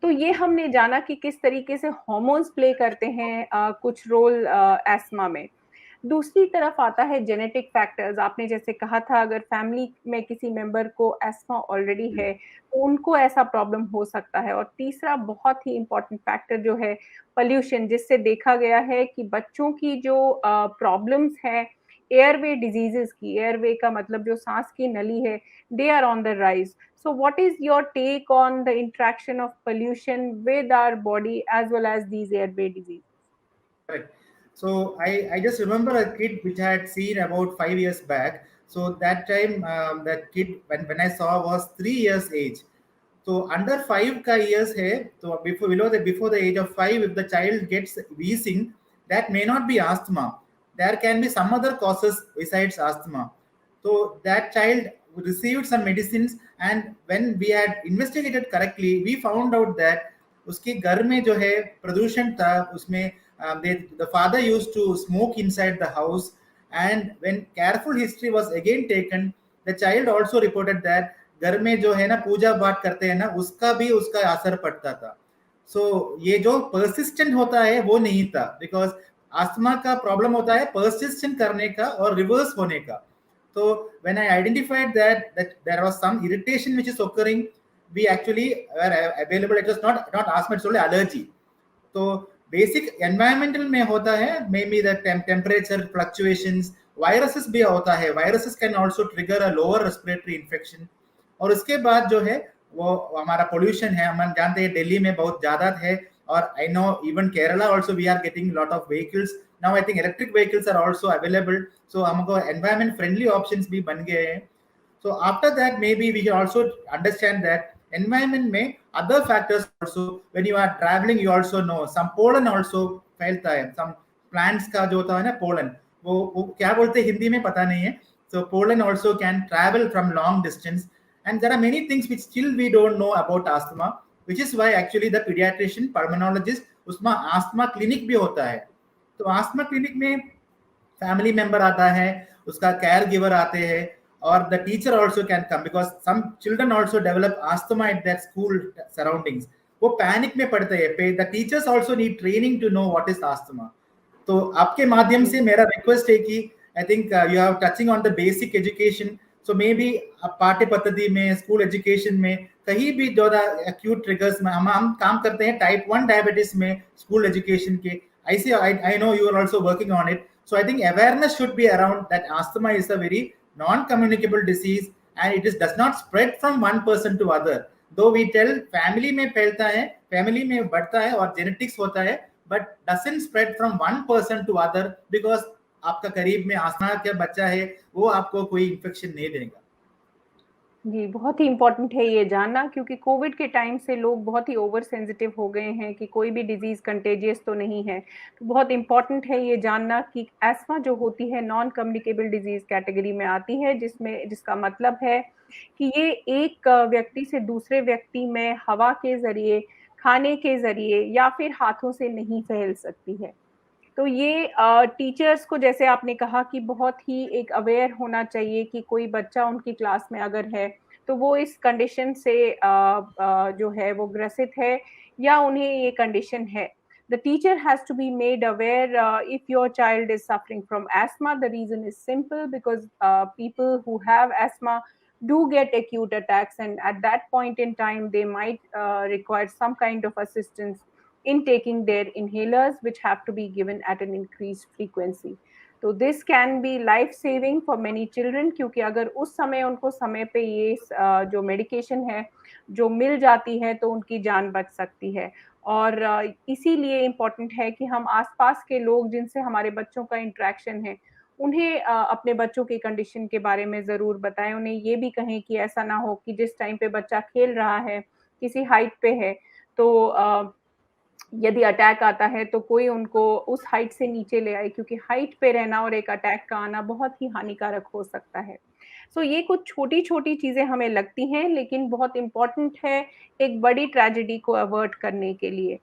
तो ये हमने जाना कि किस तरीके से हार्मोन्स प्ले करते हैं कुछ रोल एस्मा में। दूसरी तरफ आता है जेनेटिक फैक्टर्स। आपने जैसे कहा था अगर फैमिली में किसी मेंबर को एस्मा ऑलरेडी है, तो उनको ऐसा प्रॉब्लम हो सकता है। और तीसरा बहुत ही इम्पोर्टेंट फैक्टर जो है पॉल्यूशन, जिससे देखा गया है कि बच्चों की जो प्रॉब्लम्स हैं एयरवे डिजीज़ेज़ की, एयरवे का मतलब जो साँस की नली है, they are on the rise. So what is your take on the interaction of pollution with our body as well as these airway diseases? Correct. So I just remember a kid which I had seen about 5 years back. So that time that kid when I saw was 3 years age. So under 5 years hai, so before the age of 5, if the child gets wheezing, that may not be asthma. There can be some other causes besides asthma. So that child received some medicines, and when we had investigated correctly, we found out that उसके घर में जो है प्रदूषण था उसमें the father used to smoke inside the house, and when careful history was again taken, the child also reported that घर में जो है ना पूजा पाठ करते हैं ना उसका भी उसका असर पड़ता था. सो ये जो परसिस्टेंट होता है वो नहीं था, बिकॉज आस्थमा का प्रॉब्लम होता है परसिस्टेंट करने का और रिवर्स होने का. So when I identified that there was some irritation which is occurring, we actually were available. It was not asthma, it's only allergy. तो बेसिक एनवायरमेंटल में होता है, may be the temperature fluctuations, viruses भी होता है, viruses can also trigger a lower respiratory infection. और उसके बाद जो है वो हमारा पोल्यूशन है, हम जानते हैं दिल्ली में बहुत ज्यादा है, और I know even Kerala also we are getting lot of vehicles now. I think electric vehicles are also available, so हमको एनवायरमेंट फ्रेंडली ऑप्शंस भी बन गए हैं. So after that, maybe we can also understand that environment may other factors also. When you are traveling, you also know some pollen also फैलता है. Some plants का जो होता है ना pollen, वो क्या बोलते हैं हिंदी में पता नहीं है. So pollen also can travel from long distance, and there are many things which still we don't know about asthma, which is why actually the pediatrician pulmonologist उसमें asthma clinic भी होता है. तो asthma clinic में family member आता है, उसका care giver आते हैं, और the teacher also can come because some children also develop asthma at that school surroundings. वो पैनिक में पड़ते हैं. The teachers also need training to know what is asthma. तो आपके माध्यम से मेरा रिक्वेस्ट है कि I think you have touching on the basic education. So may be पाठ्य पद्धति में, स्कूल एजुकेशन में कहीं भी जो एक्यूट ट्रिगर्स में हम काम करते हैं टाइप 1 डायबिटीज में स्कूल एजुकेशन के. I know you are also working on it. So I think awareness should be around that asthma is a very non-communicable disease, and it does not spread from one person to other. Though we tell family में फैलता है, family में बढ़ता है और genetics होता है, but doesn't spread from one person to other, because आपका करीब में आस्थमा का बच्चा है वो आपको कोई इन्फेक्शन नहीं देगा. जी, बहुत ही इम्पोर्टेंट है ये जानना क्योंकि कोविड के टाइम से लोग बहुत ही ओवर सेंसिटिव हो गए हैं कि कोई भी डिज़ीज़ कंटेजियस तो नहीं है। तो बहुत इम्पोर्टेंट है ये जानना कि एस्मा जो होती है नॉन कम्युनिकेबल डिज़ीज़ कैटेगरी में आती है, जिसका मतलब है कि ये एक व्यक्ति से दूसरे व्यक्ति में हवा के ज़रिए, खाने के ज़रिए या फिर हाथों से नहीं फैल सकती है। तो ये टीचर्स को जैसे आपने कहा कि बहुत ही एक अवेयर होना चाहिए कि कोई बच्चा उनकी क्लास में अगर है, तो वो इस कंडीशन से जो है वो ग्रसित है या उन्हें ये कंडीशन है. The teacher has to be made aware if your child is suffering from asthma. The reason is simple because people who have asthma do get acute attacks, and at that point in time, they might require some kind of assistance in taking their inhalers, which have to be given at an increased frequency. तो this can be life saving for many children क्योंकि अगर उस समय उनको समय पे ये जो मेडिकेशन है जो मिल जाती है तो उनकी जान बच सकती है. और इसीलिए इम्पोर्टेंट है कि हम आसपास के लोग जिनसे हमारे बच्चों का इंटरेक्शन है उन्हें अपने बच्चों की कंडीशन के बारे में ज़रूर बताएं. उन्हें ये भी कहें कि ऐसा ना हो कि जिस टाइम पे बच्चा खेल रहा है किसी हाइट पे है तो यदि अटैक आता है तो कोई उनको उस हाइट से नीचे ले आए क्योंकि हाइट पे रहना और एक अटैक का आना बहुत ही हानिकारक हो सकता है. सो ये कुछ छोटी-छोटी चीज़ें हमें लगती हैं लेकिन बहुत इम्पोर्टेंट है एक बड़ी ट्रेजेडी को अवॉइड करने के लिए.